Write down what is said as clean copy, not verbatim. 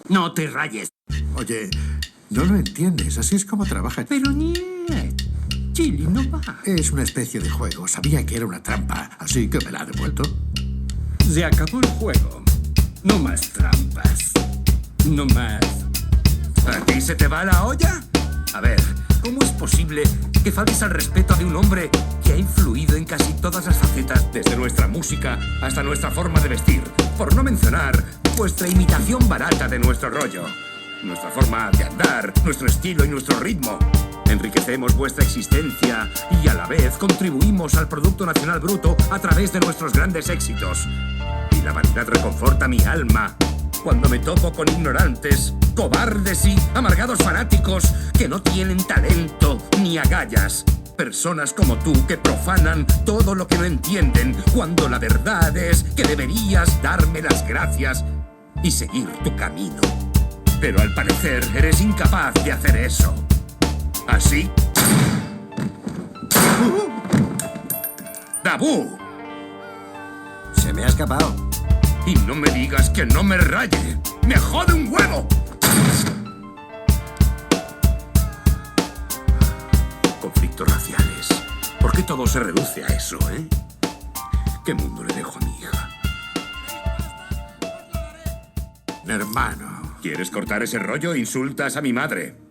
No te rayes. Oye, no lo entiendes. Así es como trabaja. Pero ni... Chili no va. Es una especie de juego. Sabía que era una trampa, así que me la ha devuelto. Se acabó el juego. No más trampas. No más. ¿A ti se te va la olla? A ver, ¿cómo es posible que faltes al respeto de un hombre que ha influido en casi todas las facetas, desde nuestra música hasta nuestra forma de vestir? Por no mencionar vuestra imitación barata de nuestro rollo. Nuestra forma de andar, nuestro estilo y nuestro ritmo. Enriquecemos vuestra existencia y a la vez contribuimos al Producto Nacional Bruto a través de nuestros grandes éxitos. Y la vanidad reconforta mi alma cuando me topo con ignorantes, cobardes y amargados fanáticos que no tienen talento ni agallas. Personas como tú que profanan todo lo que no entienden, cuando la verdad es que deberías darme las gracias y seguir tu camino. Pero al parecer eres incapaz de hacer eso. ¿Así? ¡Dabú! Se me ha escapado. Y no me digas que no me raye. ¡Me jode un huevo! Conflictos raciales. ¿Por qué todo se reduce a eso, eh? ¿Qué mundo le dejo a mi hija? Hermano. ¿Quieres cortar ese rollo? Insultas a mi madre.